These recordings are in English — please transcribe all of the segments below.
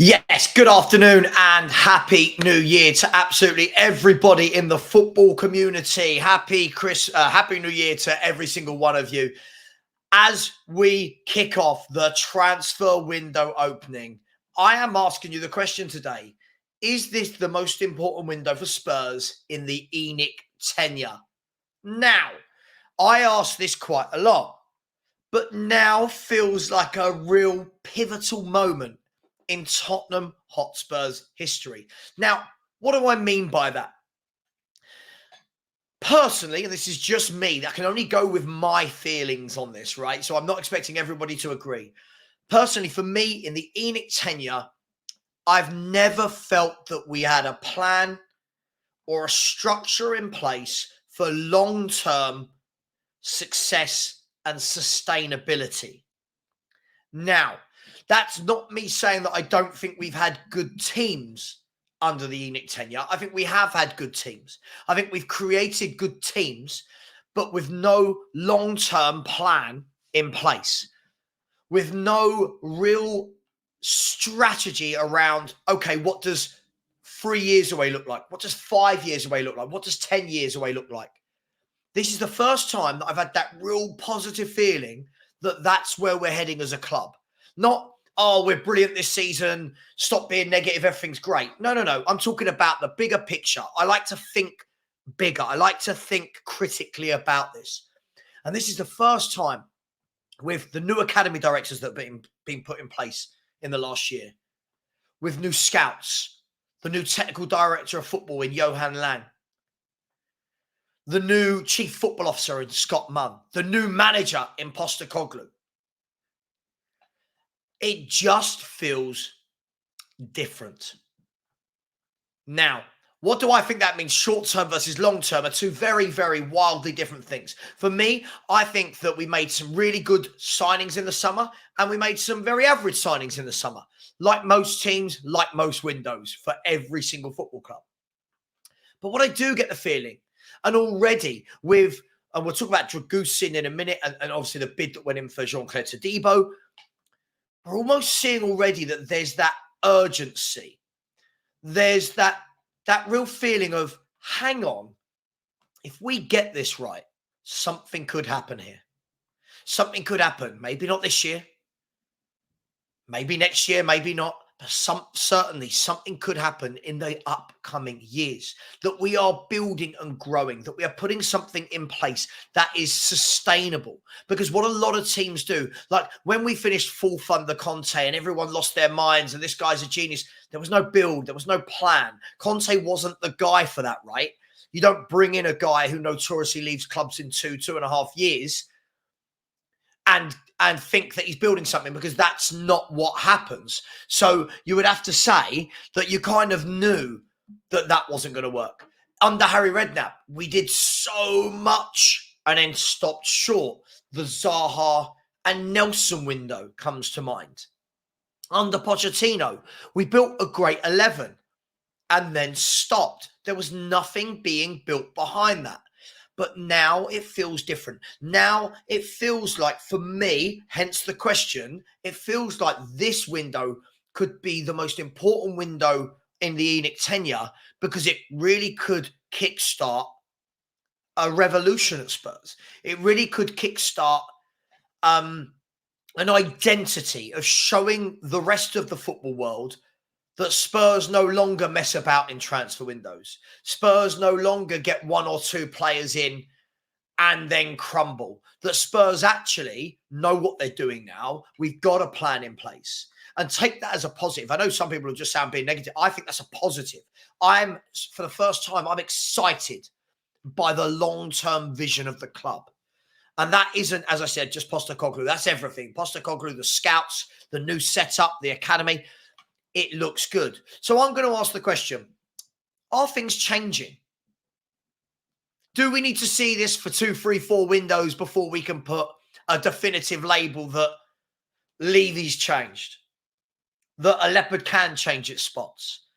Yes, good afternoon and happy new year to absolutely everybody in the football community. Happy new year to every single one of you. As we kick off the transfer window opening, I am asking you the question today. Is this the most important window for Spurs in the Enic tenure? Now, I ask this quite a lot, but now feels like a real pivotal moment in Tottenham Hotspur's history. Now, what do I mean by that? Personally, and this is just me, I can only go with my feelings on this, right? So I'm not expecting everybody to agree. Personally, for me, in the Enic tenure, I've never felt that we had a plan or a structure in place for long-term success and sustainability. Now, that's not me saying that I don't think we've had good teams under the Enic tenure. I think we have had good teams. I think we've created good teams, but with no long-term plan in place, with no real strategy around, okay, what does 3 years away look like? What does 5 years away look like? What does 10 years away look like? This is the first time that I've had that real positive feeling that that's where we're heading as a club. Not, oh, we're brilliant this season, stop being negative, everything's great. No. I'm talking about the bigger picture. I like to think bigger. I like to think critically about this. And this is the first time with the new academy directors that have been put in place in the last year, with new scouts, the new technical director of football in Johan Lang, the new chief football officer in Scott Munn, the new manager in Postecoglou. It just feels different. Now, what do I think that means? Short-term versus long-term are two very, very wildly different things. For me, I think that we made some really good signings in the summer and we made some very average signings in the summer, like most teams, like most windows for every single football club. But what I do get the feeling, and already and we'll talk about Dragusin in a minute, and obviously the bid that went in for Jean-Claude Todibo, we're almost seeing already that there's that urgency. There's that real feeling of, hang on, if we get this right, something could happen here. Something could happen. Maybe not this year. Maybe next year, maybe not. But certainly something could happen in the upcoming years, that we are building and growing, that we are putting something in place that is sustainable. Because what a lot of teams do, like when we finished fourth under Conte and everyone lost their minds and this guy's a genius, there was no build, there was no plan. Conte wasn't the guy for that, right? You don't bring in a guy who notoriously leaves clubs in 2.5 years and think that he's building something, because that's not what happens. So you would have to say that you kind of knew that that wasn't going to work. Under Harry Redknapp, we did so much and then stopped short. The Zaha and Nelson window comes to mind. Under Pochettino, we built a great 11 and then stopped. There was nothing being built behind that. But now it feels different. Now it feels like, for me, hence the question, it feels like this window could be the most important window in the Enic tenure, because it really could kickstart a revolution at Spurs. It really could kickstart an identity of showing the rest of the football world that Spurs no longer mess about in transfer windows. Spurs no longer get one or two players in and then crumble. That Spurs actually know what they're doing now. We've got a plan in place. And take that as a positive. I know some people will just sound being negative. I think that's a positive. For the first time, I'm excited by the long-term vision of the club. And that isn't, as I said, just Postecoglou. That's everything. Postecoglou, the scouts, the new setup, the academy. It looks good. So I'm going to ask the question, are things changing? Do we need to see this for 2, 3, 4 windows before we can put a definitive label that Levy's changed, that a leopard can change its spots,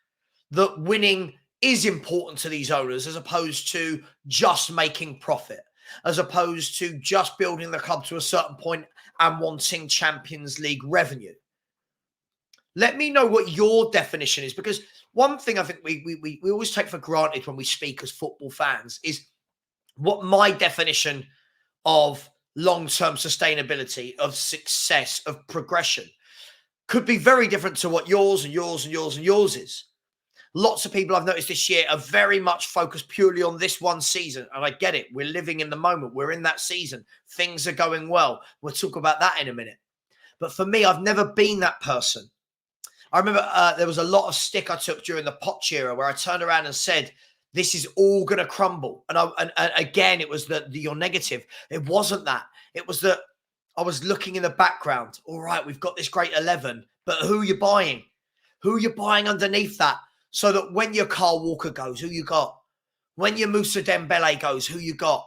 that winning is important to these owners as opposed to just making profit, as opposed to just building the club to a certain point and wanting Champions League revenue? Let me know what your definition is, because one thing I think we always take for granted when we speak as football fans is what my definition of long-term sustainability, of success, of progression could be very different to what yours and yours and yours and yours is. Lots of people I've noticed this year are very much focused purely on this one season. And I get it. We're living in the moment. We're in that season. Things are going well. We'll talk about that in a minute. But for me, I've never been that person. I remember there was a lot of stick I took during the Poch era where I turned around and said, this is all going to crumble. And again, it was your negative. It wasn't that. It was that I was looking in the background. All right, we've got this great 11, but who are you buying? Who are you buying underneath that? So that when your Carl Walker goes, who you got? When your Moussa Dembele goes, who you got?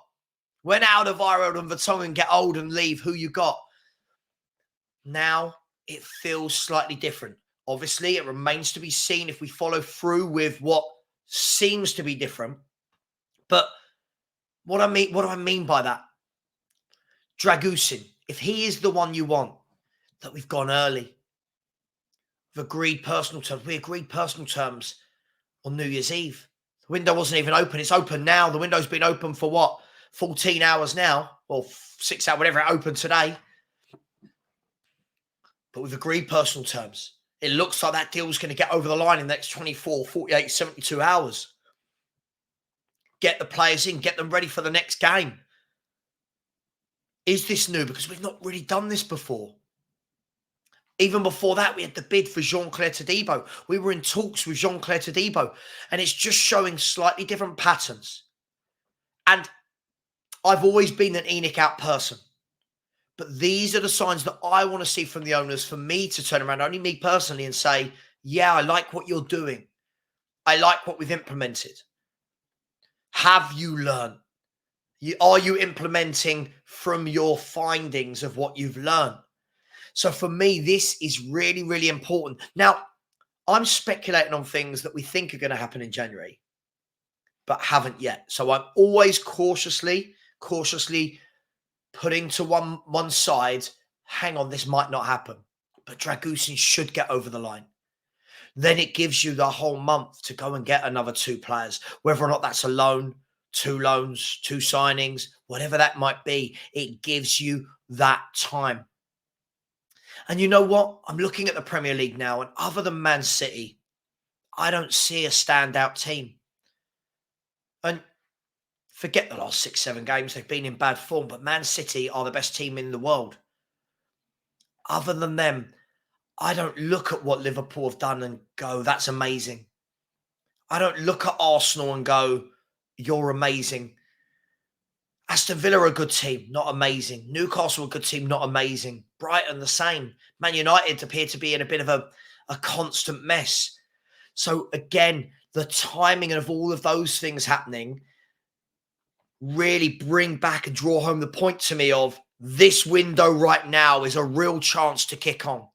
When Alderweireld and Vertonghen get old and leave, who you got? Now it feels slightly different. Obviously, it remains to be seen if we follow through with what seems to be different. But what do I mean by that? Dragusin, if he is the one you want, that we've gone early. We've agreed personal terms. We agreed personal terms on New Year's Eve. The window wasn't even open. It's open now. The window's been open for what? 14 hours now, or 6 hours, whatever it opened today. But we've agreed personal terms. It looks like that deal's going to get over the line in the next 24, 48, 72 hours. Get the players in, get them ready for the next game. Is this new? Because we've not really done this before. Even before that, we had the bid for Jean-Claire Todibo. We were in talks with Jean-Claire Todibo, and it's just showing slightly different patterns. And I've always been an Enic out person. But these are the signs that I want to see from the owners for me to turn around, only me personally, and say, yeah, I like what you're doing. I like what we've implemented. Have you learned? Are you implementing from your findings of what you've learned? So for me, this is really, really important. Now, I'm speculating on things that we think are going to happen in January, but haven't yet. So I'm always cautiously putting to one side, hang on, this might not happen. But Dragusin should get over the line. Then it gives you the whole month to go and get another 2 players, whether or not that's a loan, 2 loans, 2 signings, whatever that might be. It gives you that time. And you know what? I'm looking at the Premier League now, and other than Man City, I don't see a standout team. And forget the last 6, 7 games. They've been in bad form, but Man City are the best team in the world. Other than them, I don't look at what Liverpool have done and go, that's amazing. I don't look at Arsenal and go, you're amazing. Aston Villa are a good team, not amazing. Newcastle a good team, not amazing. Brighton the same. Man United appear to be in a bit of a constant mess. So again, the timing of all of those things happening really bring back and draw home the point to me of this window right now is a real chance to kick on.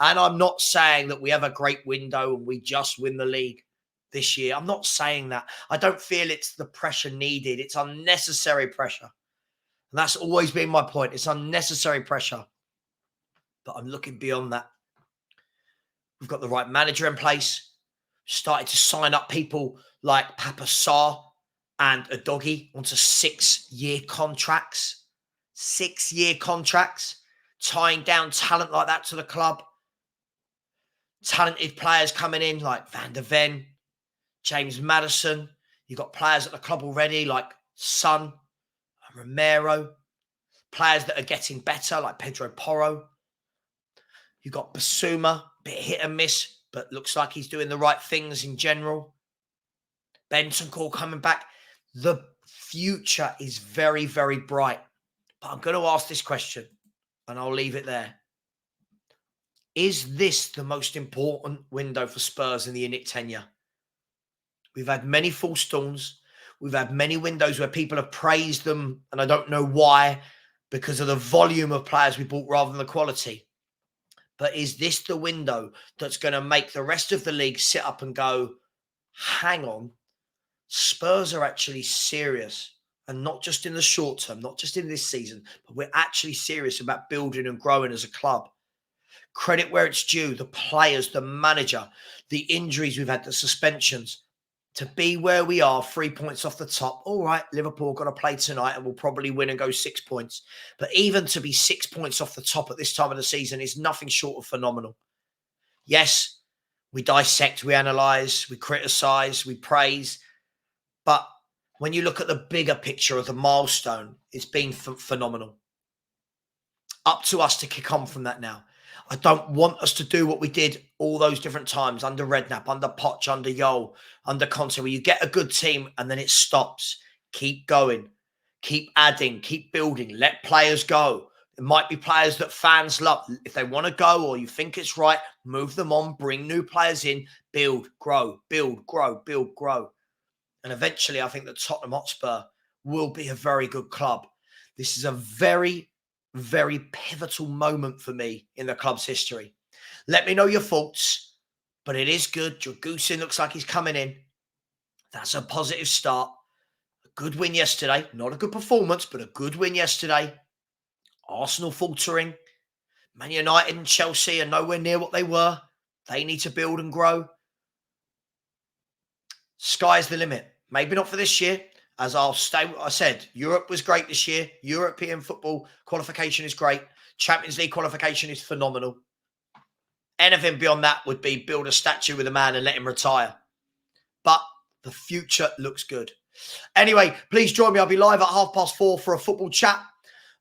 And I'm not saying that we have a great window and we just win the league this year. I'm not saying that. I don't feel it's the pressure needed. It's unnecessary pressure. And that's always been my point. It's unnecessary pressure. But I'm looking beyond that. We've got the right manager in place. Started to sign up people like Papa Sarr and Udogie onto 6-year contracts. 6-year contracts. Tying down talent like that to the club. Talented players coming in like Van der Ven, James Maddison. You've got players at the club already like Son, Romero. Players that are getting better like Pedro Porro. You've got Bissouma, bit hit and miss, but looks like he's doing the right things in general. Bentancur coming back. The future is very, very bright. But I'm going to ask this question, and I'll leave it there. Is this the most important window for Spurs in the Enic tenure? We've had many false dawns. We've had many windows where people have praised them, and I don't know why, because of the volume of players we bought rather than the quality. But is this the window that's going to make the rest of the league sit up and go, hang on, Spurs are actually serious, and not just in the short term, not just in this season, but we're actually serious about building and growing as a club. Credit where it's due. The players, the manager, the injuries we've had, the suspensions. To be where we are, 3 points off the top. All right, Liverpool got to play tonight and we'll probably win and go 6 points. But even to be 6 points off the top at this time of the season is nothing short of phenomenal. Yes, we dissect, we analyse, we criticise, we praise. But when you look at the bigger picture of the milestone, it's been phenomenal. Up to us to kick on from that now. I don't want us to do what we did all those different times under Redknapp, under Poch, under Yol, under Conte, where you get a good team and then it stops. Keep going. Keep adding. Keep building. Let players go. It might be players that fans love. If they want to go or you think it's right, move them on. Bring new players in. Build, grow, build, grow, build, grow. And eventually, I think that Tottenham Hotspur will be a very good club. This is a very, very pivotal moment for me in the club's history. Let me know your thoughts, but it is good. Dragusin looks like he's coming in. That's a positive start. A good win yesterday. Not a good performance, but a good win yesterday. Arsenal faltering. Man United and Chelsea are nowhere near what they were. They need to build and grow. Sky's the limit. Maybe not for this year. As I said, Europe was great this year. European football qualification is great. Champions League qualification is phenomenal. Anything beyond that would be build a statue with a man and let him retire. But the future looks good. Anyway, please join me. I'll be live at 4:30 for a football chat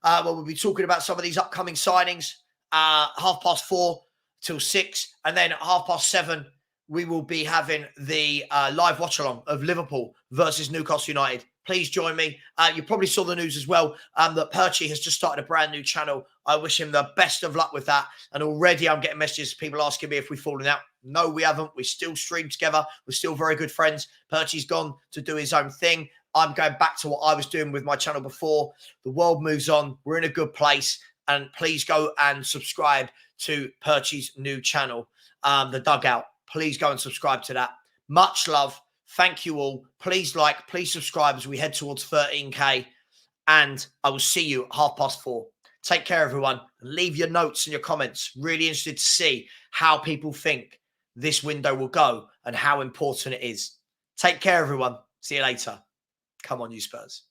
where we'll be talking about some of these upcoming signings. 4:30 till 6. And then at 7:30, we will be having the live watch-along of Liverpool versus Newcastle United. Please join me. You probably saw the news as well that Perchy has just started a brand new channel. I wish him the best of luck with that. And already I'm getting messages, people asking me if we've fallen out. No, we haven't. We still stream together. We're still very good friends. Perchy's gone to do his own thing. I'm going back to what I was doing with my channel before. The world moves on. We're in a good place. And please go and subscribe to Perchy's new channel, The Dugout. Please go and subscribe to that. Much love. Thank you all. Please like, please subscribe as we head towards 13K. And I will see you at 4:30. Take care, everyone. And leave your notes and your comments. Really interested to see how people think this window will go and how important it is. Take care, everyone. See you later. Come on, you Spurs.